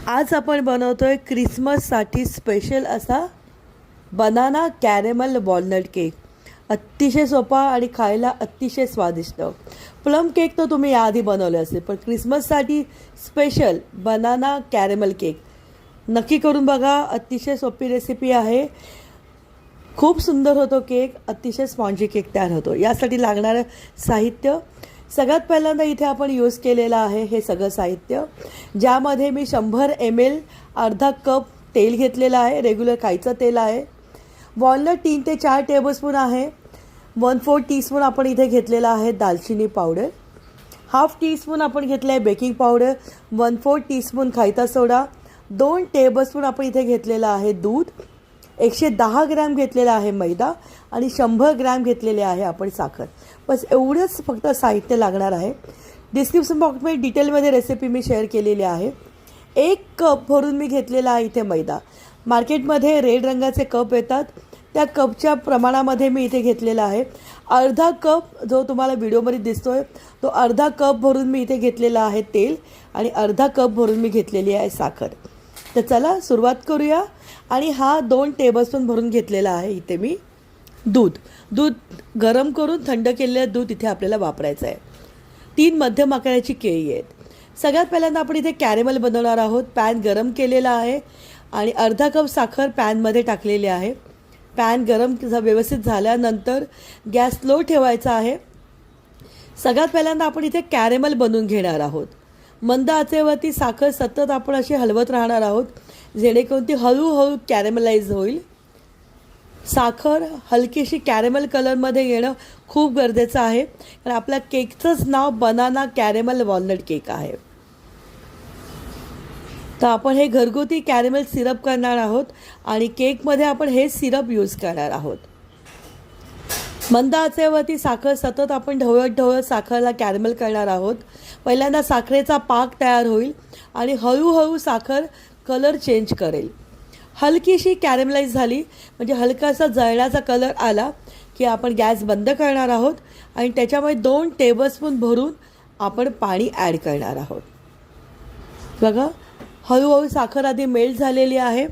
आज आपण बनवतोय क्रिसमससाठी स्पेशल असा बनाना कॅरेमल वॉलनट केक. अतिशय सोपा आणि खायला अतिशय स्वादिष्ट. प्लम केक तर तुम्ही याआधी बनवले असेल, पण क्रिसमससाठी स्पेशल बनाना कॅरेमल केक नक्की करून बघा. अतिशय सोपी रेसिपी आहे. खूप सुंदर होतो केक. अतिशय स्पॉन्जी केक तयार होतो. यासाठी लागणारं साहित्य सगळ्यात पहिल्यांदा इथे आपण यूज केलेलं आहे हे सगळं साहित्य, ज्यामध्ये मी 100 ml अर्धा कप तेल घेतलेलं आहे. रेग्युलर खायचं तेल आहे. वॉलनट 3 ते 4 टेबलस्पून आहे. 1/4 टीस्पून आपण इथे घेतलेला आहे दालचिनी पावडर. हाफ टीस्पून आपण घेतलं आहे बेकिंग पावडर. 1/4 टीस्पून खायचा सोडा. 2 टेबलस्पून आपण इथे घेतलेलं आहे दूध. 110 ग्रॅम घेतलेला आहे मैदा आणि 100 ग्रॅम घेतलेले आहे आपण साखर. बस एवढंच फक्त साहित्य लागणार आहे. डिस्क्रिप्शन बॉक्समध्ये डिटेलमध्ये रेसिपी मी शेअर केलेली आहे. 1 कप भरून मी घेतलेला आहे इथे मैदा. मार्केटमध्ये रेड रंगाचे कप येतात, त्या कपच्या प्रमाणामध्ये मी इथे घेतलेला आहे. अर्धा कप जो तुम्हाला व्हिडिओमध्ये दिसतोय तो अर्धा कप भरून मी इथे घेतलेला आहे तेल आणि अर्धा कप भरून मी घेतलेली आहे साखर. तर चला सुरुवात करूया. आणि हा 2 टेबलस्पून भरून घेतलेला आहे इथे मी दूध गरम करून थंड केलेलं दूध इथे आपल्याला वापरायचं आहे. 3 मध्यम आकाराची केळी आहेत. सगळ्यात पहिल्यांदा आपण इथे कॅरेमल बनवणार आहोत. पॅन गरम केलेला आहे आणि अर्धा कप साखर पॅनमध्ये टाकलेली आहे. पॅन गरम व्यवस्थित झाल्यानंतर गॅस स्लो ठेवायचा आहे. सगळ्यात पहिल्यांदा आपण इथे कॅरेमल बनवून घेणार आहोत. मंद आचेवरती साखर सतत आपण अशी हलवत राहणार आहोत, जेणेकरून ती हळूहळू कॅरेमलाइज होईल. साखर हलकीशी कॅरेमल कलरमध्ये येणं खूप गरजेचं आहे, कारण आपल्या केकचंच नाव बनाना कॅरेमल वॉलनट केक आहे. तर आपण हे घरगुती कॅरेमल सिरप करणार आहोत आणि केकमध्ये आपण हे सिरप यूज करणार आहोत. मंद आचेवरती साखर सतत आपण ढवळत साखरला कॅरेमल करणार आहोत. पहिल्यांदा साखरेचा पाक तयार होईल आणि हळूहळू साखर कलर चेंज करेल. हलकीशी कॅरेमलाइज झाली म्हणजे हलकासा जळण्याचा कलर आला की आपण गॅस बंद करणार आहोत आणि त्याच्यामध्ये 2 टेबलस्पून भरून आपण पाणी ॲड करणार आहोत. बघा, हळूहळू साखर आधी मेल्ट झालेली आहे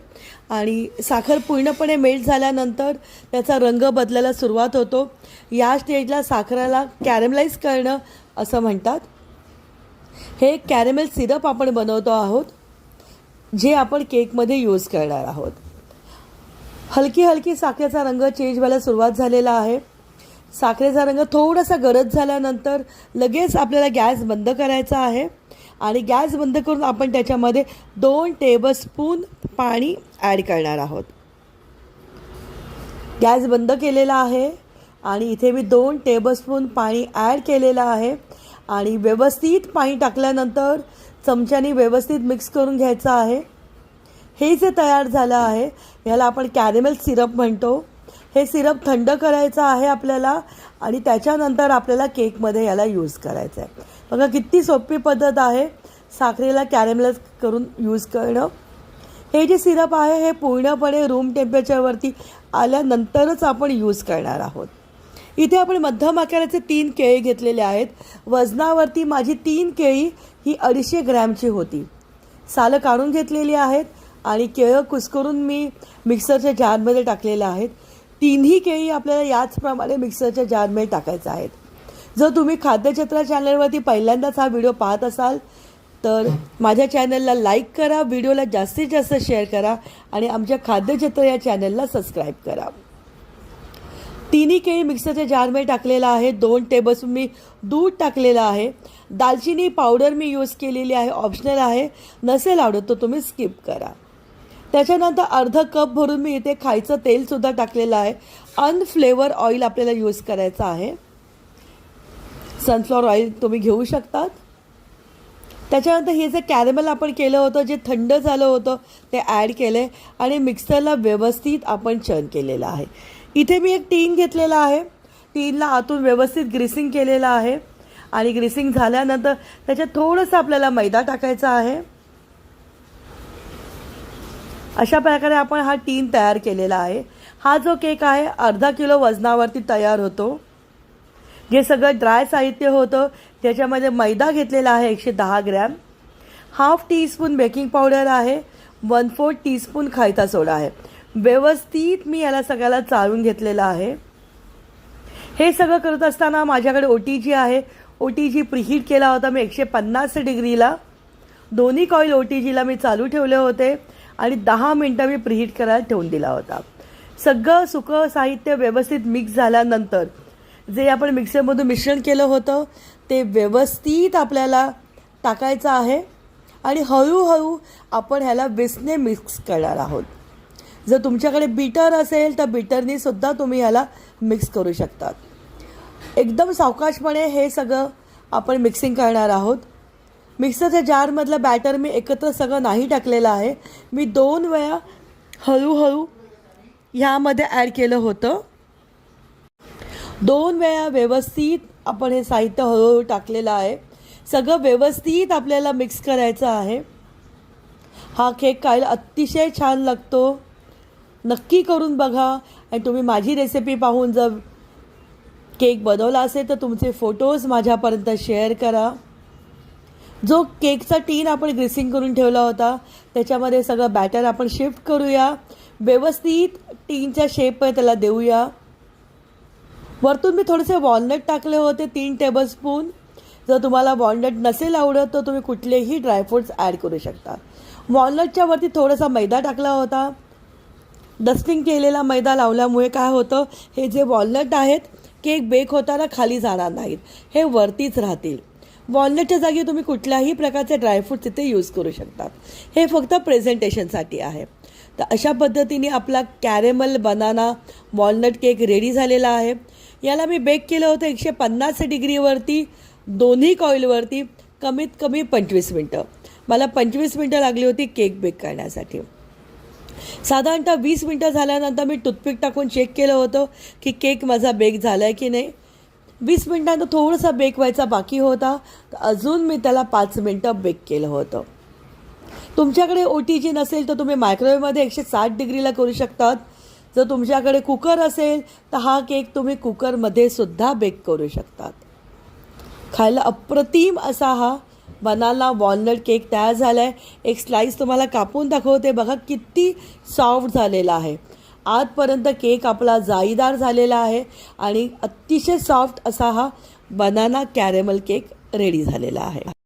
आणि साखर पूर्णपणे मेल्ट झाल्यानंतर त्याचा रंग बदलायला सुरुवात होतो. या स्टेजला साखरेला कॅरेमलाइज करणं असं म्हणतात. हे कॅरेमेल सिरप आपण बनवतो आहोत, जे आपण केकमध्ये यूज करणार आहोत. हलकी साखरेचा रंग चेंज व्हायला सुरुवात झालेला आहे. साखरेचा रंग थोडासा गडद झाल्यानंतर लगेच आपल्याला गॅस बंद करायचा आहे आणि गॅस बंद करून आपण त्याच्यामध्ये 2 टेबलस्पून पाणी ॲड करणार आहोत. गॅस बंद केलेला आहे आणि इथे मी 2 टेबलस्पून पाणी ॲड केलेलं आहे आणि व्यवस्थित पाणी टाकल्यानंतर चमच्याने व्यवस्थित मिक्स करून घ्यायचं आहे. हे जे तयार झालं आहे ह्याला आपण कॅरेमेल सिरप म्हणतो. हे सिरप थंड करायचं आहे आपल्याला आणि त्याच्यानंतर आपल्याला केकमध्ये याला यूज करायचं आहे. बघा किती सोपी पद्धत आहे साखरेला कॅरेमेलाइज करून यूज करणं. हे जे सिरप आहे हे पूर्णपणे रूम टेम्परेचरवरती आल्यानंतरच आपण यूज करणार आहोत. इथे आपण मध्यम आकाराचे 3 केळी घेतलेले आहेत. वजनावरती माझी 3 केळी ही 250 ग्रॅमची होती. सालं काढून घेतलेली आहेत आणि केळं कुस्करून मी मिक्सरच्या जारमध्ये टाकलेलं आहेत. 3ही केळी आपल्याला याचप्रमाणे मिक्सरच्या जारमध्ये टाकायचं आहेत. जर तुम्ही खाद्यचित्र चॅनलवरती पहिल्यांदाच हा व्हिडिओ पाहत असाल तर माझ्या चॅनलला लाईक करा, व्हिडिओला जास्तीत जास्त शेअर करा आणि आमच्या खाद्यचित्र या चॅनलला सबस्क्राईब करा. 3ही केळी मिक्सरच्या जारमध्ये टाकलेला आहे. 2 टेबलस्पून मी दूध टाकलेलं आहे. दालचिनी पावडर मी यूज केलेली आहे, ऑप्शनल आहे. नसेल आवडत तर तुम्ही स्किप करा. त्याच्यानंतर अर्धा कप भरून मी इथे खायचं तेलसुद्धा टाकलेलं आहे. अनफ्लेवर ऑइल आपल्याला यूज करायचं आहे. सनफ्लॉवर ऑइल तुम्ही घेऊ शकतात. त्याच्यानंतर हे जे कॅरेमल आपण केलं होतं, जे थंड झालं होतं ते ॲड केलं आणि मिक्सरला व्यवस्थित आपण चर्न केलेलं आहे. इथे मी एक टीन घेतलेला आहे. टीनला आतून व्यवस्थित ग्रीसिंग केलेलं आहे आणि ग्रीसिंग झाल्यानंतर त्याच्यात थोडंसं आपल्याला मैदा टाकायचा आहे. अशा प्रकारे आपण हा टीन तयार केलेला आहे. हा जो केक आहे अर्धा किलो वजनावरती तयार होतो. जे सगळं ड्राय साहित्य होतं त्याच्यामध्ये मैदा घेतलेला आहे 110 gram. Half teaspoon baking powder आहे, 1/4 टीस्पून खायचा सोडा आहे. व्यवस्थित मी याला सगळ्याला चाळून घेतलेलं आहे. हे सगळं करत असताना माझ्याकडे OTG आहे. OTG प्रीहीट केला होता मी 150 डिग्रीला. दोन्ही कॉईल OTGला मी चालू ठेवले होते आणि 10 मिनटं मी प्रीहीट करायला ठेवून दिला होता. सगळं सुकं साहित्य व्यवस्थित मिक्स झाल्यानंतर जे आपण मिक्सरमधून मिश्रण केलं होतं ते व्यवस्थित आपल्याला टाकायचं आहे आणि हळूहळू आपण ह्याला विस्कने मिक्स करणार आहोत. जर तुमच्याकडे बीटर असेल तर बीटरनी सुद्धा तुम्ही ह्याला मिक्स करू शकतात. एकदम सावकाशपणे हे सगळं आपण मिक्सिंग करणार आहोत. मिक्सरच्या जारमधलं बॅटर मी एकत्र सगळं नाही टाकलेलं आहे. मी 2 वेळा हळूहळू ह्यामध्ये ॲड केलं होतं. 2 वेळा व्यवस्थित आपण हे साहित्य हळूहळू टाकलेलं आहे. सगळं व्यवस्थित आपल्याला मिक्स करायचं आहे. हा केक खायला अतिशय छान लागतो. नक्की करून बघा आणि तुम्ही माझी रेसिपी पाहून जर केक बनवला असेल तर तुमचे फोटोज माझ्यापर्यंत शेअर करा. जो केकचा टीन आपण ग्रीसिंग करून ठेवला होता त्याच्यामध्ये सगळं बॅटर आपण शिफ्ट करूया. व्यवस्थित टीनच्या शेपवर त्याला देऊया. वरतून मी थोडेसे वॉलनट टाकले होते 3 टेबलस्पून. जर तुम्हाला वॉलनट नसेल आवडत तर तुम्ही कुठलेही ड्रायफ्रूट्स ॲड करू शकता. वॉलनटच्या वरती थोडासा मैदा टाकला होता. डस्टिंग केलेला मैदा लावल्यामुळे काय होतं, हे जे वॉलनट आहेत केक बेक होताना खाली जाणार नाहीत, हे वरतीच राहतील. वॉलनटच्या जागी तुम्ही कुठल्याही प्रकारचे ड्रायफ्रूट तिथे यूज करू शकतात. हे फक्त प्रेझेंटेशनसाठी आहे. तर अशा पद्धतीने आपला caramel banana walnut cake ready झालेला आहे. याला मी बेक केलं होतं 150 डिग्रीवरती दोन्ही कॉईलवरती कमीत कमी 25 मिनटं. मला 25 मिनटं लागली होती केक बेक करण्यासाठी. साधारणतः 20 मिनटं झाल्यानंतर मी टूथपिक टाकून चेक केलं होतं की केक माझा बेक झाला आहे की नाही. 20 मिनटांनंतर थोडासा बेक व्हायचा बाकी होता, तर अजून मी त्याला 5 मिनटं बेक केलं होतं. तुमच्याकडे OTG नसेल तर तुम्ही मायक्रोवेव्हमध्ये 160 डिग्रीला करू शकतात. जर तुमच्याकडे कुकर असेल तर हा केक तुम्ही कुकरमध्ये सुद्धा बेक करू शकतात. खायला अप्रतिम असा हा बनाना वॉलनट केक तयार झाला आहे. एक स्लाईस तुम्हाला कापून दाखवते. बघा किती सॉफ्ट झालेला आहे. आतपर्यंत केक आपला जाळीदार झालेला आहे आणि अतिशय सॉफ्ट असा हा बनाना कॅरेमल केक रेडी झालेला आहे.